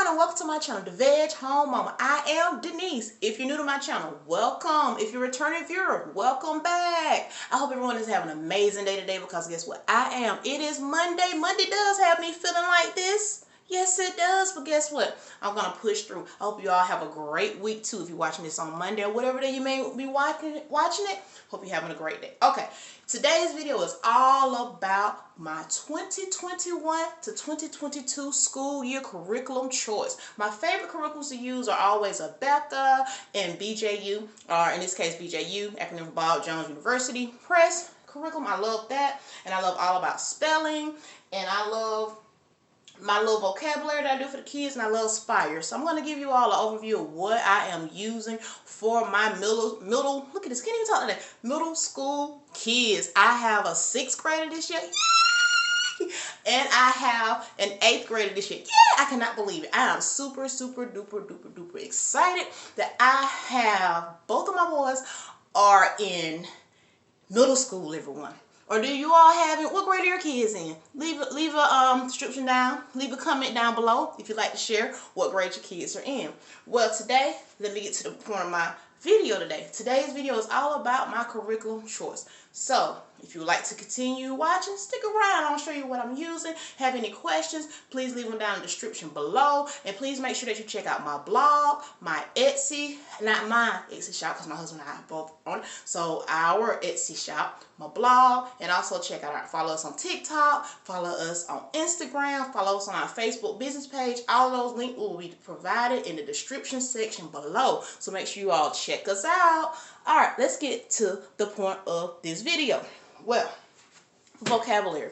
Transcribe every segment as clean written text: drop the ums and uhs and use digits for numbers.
and welcome to my channel, Deveghomemama. I am Denise. If you're new to my channel, welcome. If you're a returning viewer, welcome back. I hope everyone is having an amazing day today because guess what? I am. It is Monday. Monday does have me feeling like this. Yes, it does. But guess what? I'm going to push through. I hope you all have a great week too. If you're watching this on Monday or whatever day you may be watching it, hope you're having a great day. Okay. Today's video is all about my 2021 to 2022 school year curriculum choice. My favorite curriculums to use are always Abeka and BJU, or in this case BJU, acronym for Bob Jones University Press curriculum. I love that, and I love all about spelling, and I love my little vocabulary that I do for the kids, and I love Spire. So I'm going to give you all an overview of what I am using for my middle, look at this, can't even talk today, middle school kids. I have a 6th grader this year, yay! And I have an 8th grader this year. Yeah, I cannot believe it. I am super duper excited that I have both of my boys are in middle school, everyone. Or do you all have it? What grade are your kids in? Leave a description down. Leave a comment down below if you'd like to share what grade your kids are in. Well, today, let me get to the point of my video today. Today's video is all about my curriculum choice. So, if you would like to continue watching, stick around. I'll show you what I'm using. Have any questions, please leave them down in the description below. And please make sure that you check out my blog, my Etsy, not my Etsy shop because my husband and I are both on it. So, our Etsy shop, my blog, and also check out follow us on TikTok, follow us on Instagram, follow us on our Facebook business page. All of those links will be provided in the description section below. So make sure you all check us out. Alright, let's get to the point of this video. Well, vocabulary.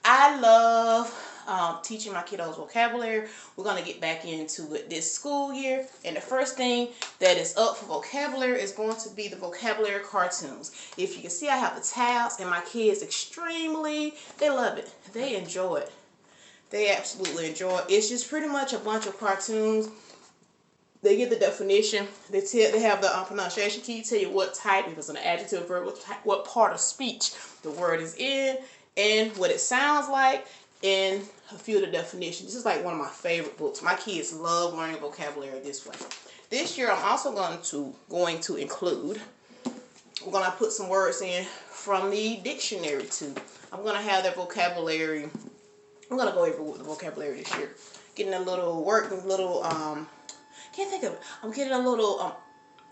I love teaching my kiddos vocabulary. We're going to get back into it this school year. And the first thing that is up for vocabulary is going to be the vocabulary cartoons. If you can see, I have the tabs, and my kids they love it. They enjoy it. They absolutely enjoy it. It's just pretty much a bunch of cartoons. They get the definition. They have the pronunciation key, tell you what type, if it's an adjective, verb, what part of speech the word is in, and what it sounds like, and a few of the definitions. This is like one of my favorite books. My kids love learning vocabulary this way. This year, I'm also going to include, we're going to put some words in from the dictionary too. I'm going to have their vocabulary. I'm going to go over with the vocabulary this year. Getting a little can't think of it. I'm getting a little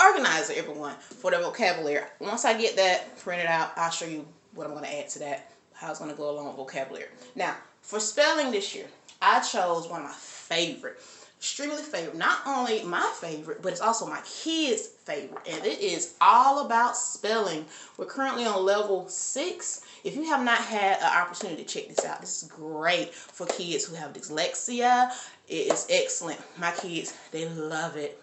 organizer, everyone, for the vocabulary. Once I get that printed out, I'll show you what I'm going to add to that, how it's going to go along with vocabulary. Now, for spelling this year, I chose one of my favorite, extremely favorite, not only my favorite, but it's also my kids' favorite, and it is all about spelling. We're currently on level 6. If you have not had an opportunity to check this out, this is great for kids who have dyslexia. It is excellent. My kids, they love it.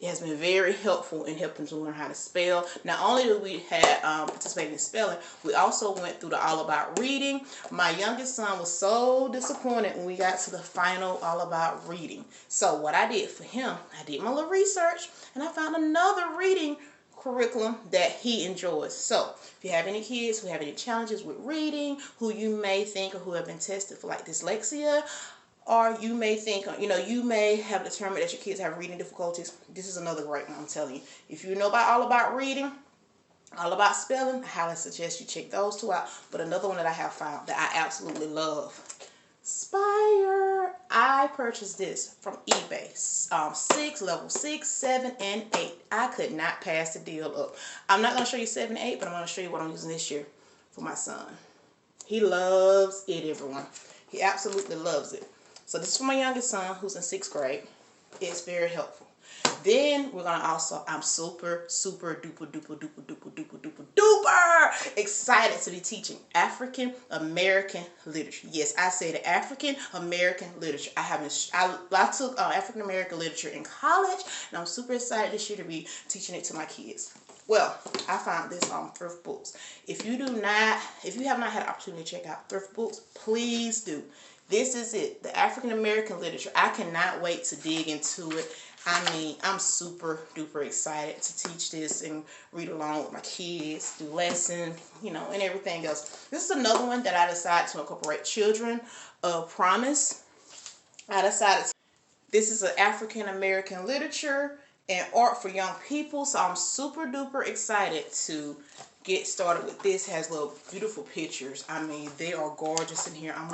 It has been very helpful in helping them to learn how to spell. Not only did we have participated in spelling, we also went through the All About Reading. My youngest son was so disappointed when we got to the final All About Reading. So what I did for him, I did my little research, and I found another reading curriculum that he enjoys. So if you have any kids who have any challenges with reading, who you may think or who have been tested for like dyslexia, or you may think, you may have determined that your kids have reading difficulties, this is another great one, I'm telling you. If you know all about reading, all about spelling, I highly suggest you check those two out. But another one that I have found that I absolutely love, Spire. I purchased this from eBay. Level 6, 7, and 8. I could not pass the deal up. I'm not going to show you 7 and 8, but I'm going to show you what I'm using this year for my son. He loves it, everyone. He absolutely loves it. So this is for my youngest son who's in 6th grade. It's very helpful. Then we're going to also, I'm super duper excited to be teaching African American literature. Yes, I said African American literature. I took African American literature in college, and I'm super excited this year to be teaching it to my kids. Well, I found this on Thrift Books. If you have not had an opportunity to check out Thrift Books, please do. This is it, the African American literature. I cannot wait to dig into it. I mean, I'm super duper excited to teach this and read along with my kids, do lessons, and everything else. This is another one that I decided to incorporate, Children of Promise. I decided This is an African American literature and art for young people. So I'm super duper excited to get started with this. It has little beautiful pictures. I mean, they are gorgeous in here. I'm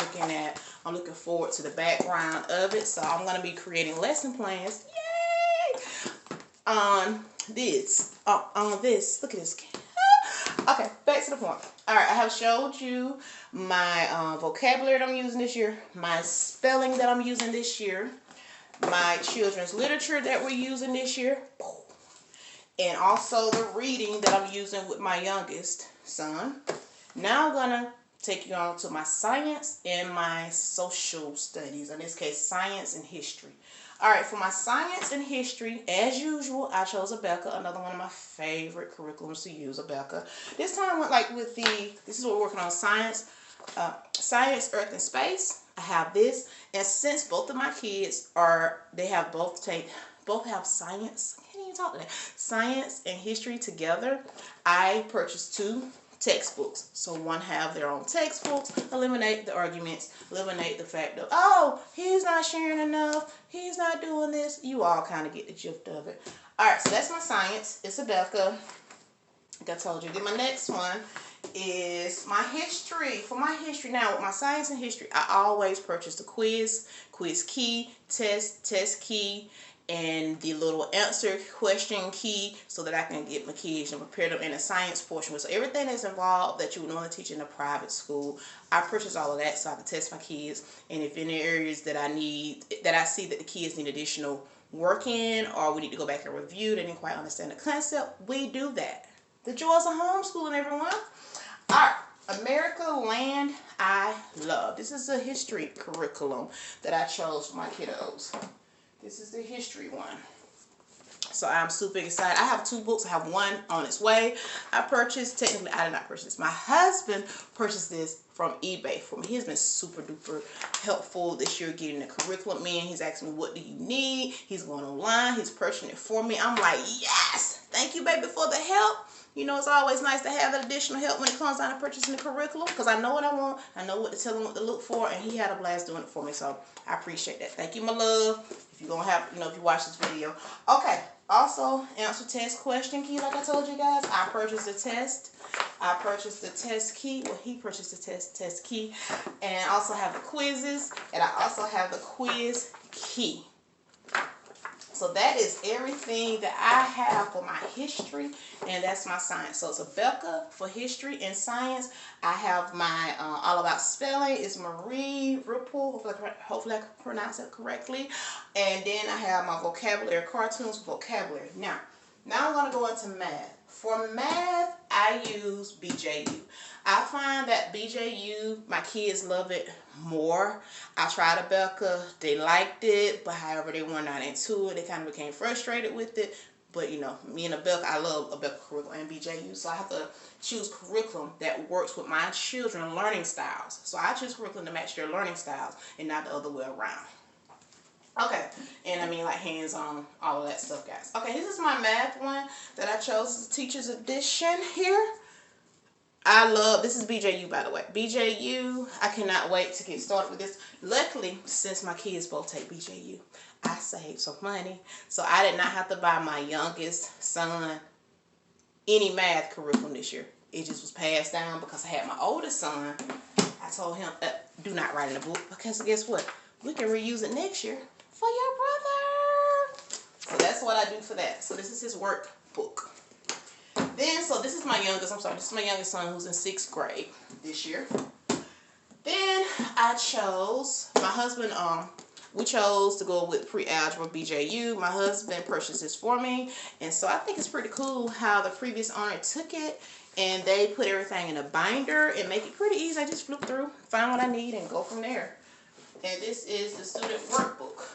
looking forward to the background of it. So I'm going to be creating lesson plans. Yay! On this. Look at this. Okay, back to the point. All right, I have showed you my vocabulary that I'm using this year, my spelling that I'm using this year, my children's literature that we're using this year, and also the reading that I'm using with my youngest son. Now I'm gonna take you on to my science and my social studies, in this case science and history. All right, for my science and history, as usual, I chose Abeka, another one of my favorite curriculums to use, Abeka. This time I went like with this is what we're working on, science, earth and space. I have this, and since both of my kids both have science, I can't even talk today, science and history together, I purchased 2 textbooks. So one have their own textbooks, eliminate the arguments, eliminate the fact of, oh, he's not sharing enough, he's not doing this. You all kind of get the gist of it. All right, so that's my science. It's Abeka, like I told you. Then my next one is my history. For my history now, with my science and history, I always purchase the quiz key, test key, and the little answer question key so that I can get my kids and prepare them in the science portion. So everything that's involved that you would normally teach in a private school, I purchase all of that so I can test my kids. And if in the areas that I see that the kids need additional work in, or we need to go back and review, they didn't quite understand the concept, we do that. The joys of homeschooling, everyone. All right. America, land I love. This is a history curriculum that I chose for my kiddos. This is the history one. So I'm super excited. I have 2 books. I have one on its way. Technically I did not purchase this. My husband purchased this from eBay for me. He's been super duper helpful this year getting the curriculum in. He's asking me, what do you need? He's going online. He's purchasing it for me. I'm like, yes! Thank you, baby, for the help. You know, it's always nice to have that additional help when it comes down to purchasing the curriculum, because I know what I want. I know what to tell him, what to look for, and he had a blast doing it for me. So I appreciate that. Thank you, my love. If you're going to have, if you watch this video. Okay. Also, answer test question key, like I told you guys. I purchased the test. I purchased the test key. Well, he purchased the test key. And I also have the quizzes. And I also have the quiz key. So that is everything that I have for my history, and that's my science. So it's Abeka for history and science. I have my all about spelling. It's Marie Ripple. Hopefully I pronounced it correctly. And then I have my vocabulary, cartoons for vocabulary. Now I'm going to go into math. For math, I use BJU. I find that BJU, my kids love it more. I tried Abeka, they liked it, but however they were not into it, they kind of became frustrated with it. But me and Abeka, I love Abeka curriculum and BJU, so I have to choose curriculum that works with my children's learning styles. So I choose curriculum to match their learning styles and not the other way around. Okay, and I mean like hands-on, all of that stuff, guys. Okay, this is my math one that I chose as a teacher's edition here. This is BJU, by the way. BJU, I cannot wait to get started with this. Luckily, since my kids both take BJU, I saved some money. So I did not have to buy my youngest son any math curriculum this year. It just was passed down because I had my oldest son. I told him, do not write in the book, because guess what? We can reuse it next year for your brother. So that's what I do for that. So this is his workbook. So this is my youngest, this is my youngest son who's in 6th grade this year. Then I chose, my husband, we chose to go with pre-algebra BJU. My husband purchased this for me. And so I think it's pretty cool how the previous owner took it and they put everything in a binder and make it pretty easy. I just flip through, find what I need, and go from there. And this is the student workbook.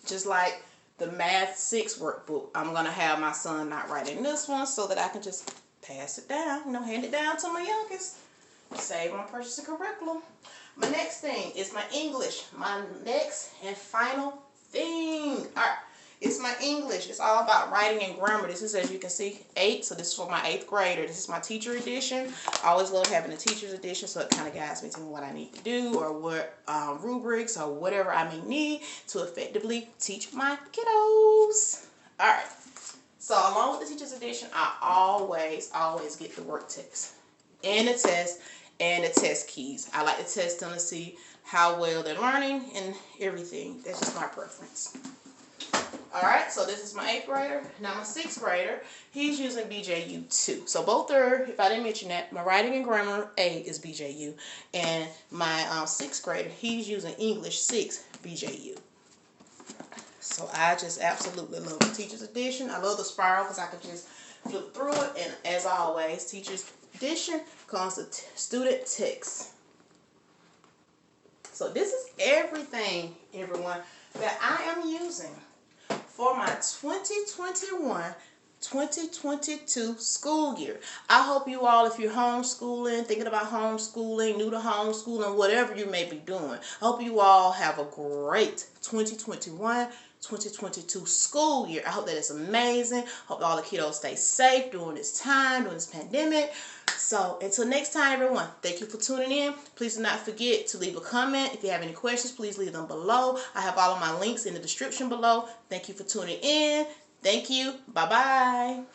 Just like the Math 6 workbook, I'm going to have my son not write in this one so that I can just pass it down, hand it down to my youngest. Save on purchasing curriculum. My next thing is my English. My next and final thing. All right. It's my English. It's all about writing and grammar. This is, as you can see, 8. So this is for my 8th grader. This is my teacher edition. I always love having a teacher's edition, so it kind of guides me to what I need to do, or what rubrics or whatever I may need to effectively teach my kiddos. All right. So along with the teacher's edition, I always get the work text and the test and the test keys. I like to test them to see how well they're learning and everything. That's just my preference. Alright, so this is my 8th grader. Now my 6th grader, he's using BJU 2. So both are, if I didn't mention that, my writing and grammar A is BJU. And my 6th grader, he's using English 6 BJU. So I just absolutely love the teacher's edition. I love the spiral because I can just flip through it. And as always, teacher's edition comes with student text. So this is everything, everyone, that I am using for my 2021-2022 school year. I hope you all, if you're homeschooling, thinking about homeschooling, new to homeschooling, whatever you may be doing, I hope you all have a great 2021-2022 school year. I hope that it's amazing. Hope all the kiddos stay safe during this time, during this pandemic. So until next time, everyone, thank you for tuning in. Please do not forget to leave a comment. If you have any questions, please leave them below. I have all of my links in the description below. Thank you for tuning in. Thank you. Bye-bye.